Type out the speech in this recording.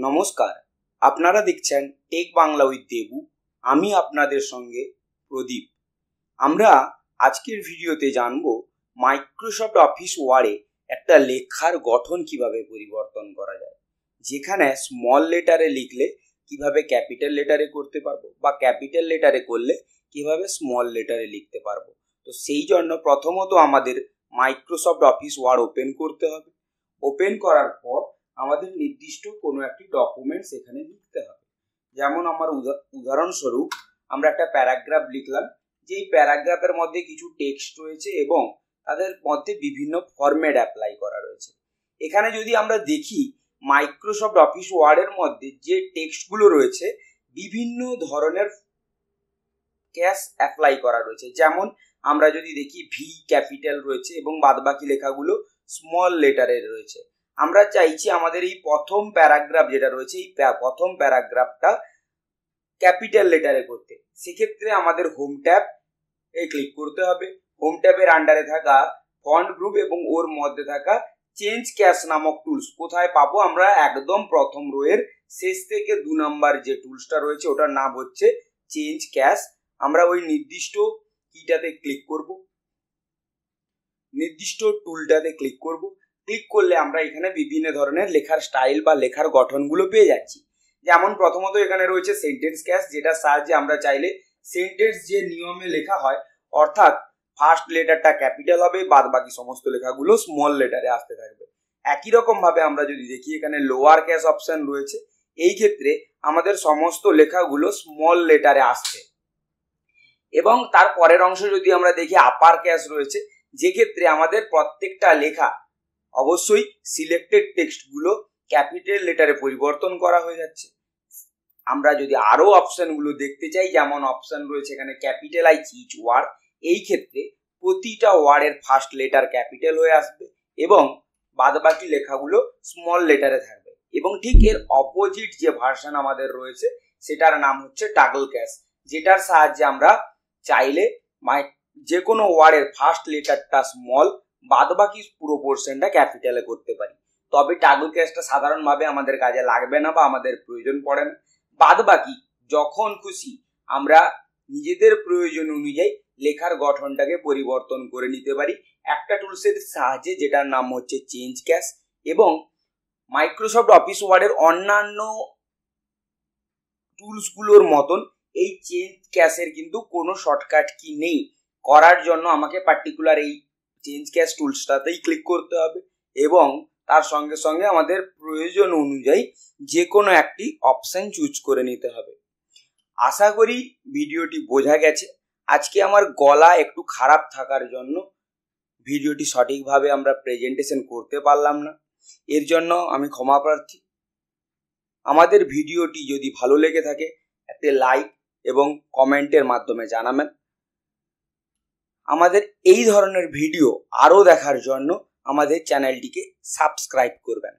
নমস্কার, আপনারা দেখছেন টেক বাংলা উইথ দেবু। আমি আপনাদের সঙ্গে প্রদীপ। আমরা আজকের ভিডিওতে জানব মাইক্রোসফট অফিস ওয়ার্ডে একটা লেখার গঠন কিভাবে পরিবর্তন করা যায়। যেখানে স্মল লেটারে লিখলে কিভাবে ক্যাপিটাল লেটারে করতে পারবো, বা ক্যাপিটাল লেটারে করলে কিভাবে স্মল লেটারে লিখতে পারবো। তো সেই জন্য প্রথমত আমাদের মাইক্রোসফট অফিস ওয়ার্ড ওপেন করতে হবে। ওপেন করার পর আমাদের নির্দিষ্ট কোনো একটি ডকুমেন্টস এখানে লিখতে হবে। যেমন আমার উদাহরণস্বরূপ আমরা একটা প্যারাগ্রাফ লিখলাম, যেই প্যারাগ্রাফের মধ্যে কিছু টেক্সট রয়েছে এবং তাদের মধ্যে বিভিন্ন ফরম্যাট অ্যাপ্লাই করা রয়েছে। এখানে যদি আমরা দেখি মাইক্রোসফট অফিস ওয়ার্ডের মধ্যে যে টেক্সটগুলো রয়েছে বিভিন্ন ধরনের ক্যাশ অ্যাপ্লাই করা রয়েছে। যেমন আমরা যদি দেখি ভি ক্যাপিটাল রয়েছে এবং বাদবাকি লেখাগুলো স্মল লেটারে রয়েছে। আমরা চাইছি আমাদের এই প্রথম প্যারাগ্রাফ যেটা রয়েছে, এই প্রথম প্যারাগ্রাফটা ক্যাপিটাল লেটারে করতে। সেক্ষেত্রে আমাদের হোম ট্যাব এ ক্লিক করতে হবে। হোম ট্যাবের আন্ডারে থাকা ফন্ট গ্রুপ এবং ওর মধ্যে থাকা চেঞ্জ ক্যাশ নামক টুলস কোথায় পাবো? আমরা একদম প্রথম রোয়ের শেষ থেকে 2 নম্বর যে টুলসটা রয়েছে ওটার নাম হচ্ছে চেঞ্জ ক্যাশ। আমরা ওই নির্দিষ্ট কিটাতে ক্লিক করব, নির্দিষ্ট টুলটাতে ক্লিক করব। ক্লিক করলে আমরা এখানে বিভিন্ন ধরনের লেখার স্টাইল বা লেখার গঠনগুলো পেয়ে যাচ্ছি। যেমন প্রথমত এখানে রয়েছে সেন্টেন্স ক্যাশ, যেটার সাহায্যে আমরা চাইলে সেন্টেন্স যে নিয়মে লেখা হয়, অর্থাৎ ফার্স্ট লেটারটা ক্যাপিটাল হবে, বাদ বাকি সমস্ত লেখাগুলো স্মল লেটারে আসতে থাকবে। একই রকম ভাবে আমরা যদি দেখি এখানে লোয়ার ক্যাশ অপশন রয়েছে, এই ক্ষেত্রে আমাদের সমস্ত লেখাগুলো স্মল লেটারে আসছে। এবং তার পরের অংশ যদি আমরা দেখি আপার ক্যাশ রয়েছে, যে ক্ষেত্রে আমাদের প্রত্যেকটা লেখা অবশ্যই সিলেক্টেড টেক্সটগুলো ক্যাপিটাল লেটারে পরিবর্তন করা হয়ে যাচ্ছে। আমরা যদি আরো অপশনগুলো দেখতে চাই, যেমন অপশন রয়েছে এখানে ক্যাপিটালাইজ ইচ ওয়ার্ড, এই ক্ষেত্রে প্রতিটা ওয়ার্ডের ফার্স্ট লেটার ক্যাপিটাল হয়ে আসবে এবং বাদবাকি লেখাগুলো স্মল লেটারে থাকবে। এবং ঠিক এর অপোজিট যে ভার্সন আমাদের রয়েছে সেটার নাম হচ্ছে টাগল ক্যাশ, যেটার সাহায্যে আমরা চাইলে যে কোনো ওয়ার্ডের ফার্স্ট লেটারটা স্মল, বাদবাকি পুরো পোর্শনটা ক্যাপিটালে করতে পারি। তবে টাগল ক্যাশটা সাধারণভাবে আমাদের কাজে লাগবে না বা আমাদের প্রয়োজন পড়ে না। বাদবাকি যখন খুশি আমরা নিজেদের প্রয়োজন অনুযায়ী লেখার গঠনটাকে পরিবর্তন করে নিতে পারি একটা টুলসের সাহায্যে, যেটার নাম হচ্ছে চেঞ্জ ক্যাশ। এবং মাইক্রোসফট অফিস ওয়ার্ডের অন্যান্য টুলসগুলোর মতন এই চেঞ্জ ক্যাশের কিন্তু কোনো শর্টকাট কি নেই। করার জন্য আমাকে পার্টিকুলার এই চেঞ্জ ক্যাশ টুলসটাতেই ক্লিক করতে হবে এবং তার সঙ্গে সঙ্গে আমাদের প্রয়োজন অনুযায়ী যে কোনো একটি অপশন চুজ করে নিতে হবে। আশা করি ভিডিওটি বোঝা গেছে। আজকে আমার গলা একটু খারাপ থাকার জন্য ভিডিওটি সঠিকভাবে আমরা প্রেজেন্টেশন করতে পারলাম না, এর জন্য আমি ক্ষমা প্রার্থী। আমাদের ভিডিওটি যদি ভালো লেগে থাকে একটা লাইক এবং কমেন্টের মাধ্যমে জানাবেন। আমাদের এই ধরনের ভিডিও আরও দেখার জন্য আমাদের চ্যানেলটিকে সাবস্ক্রাইব করবেন।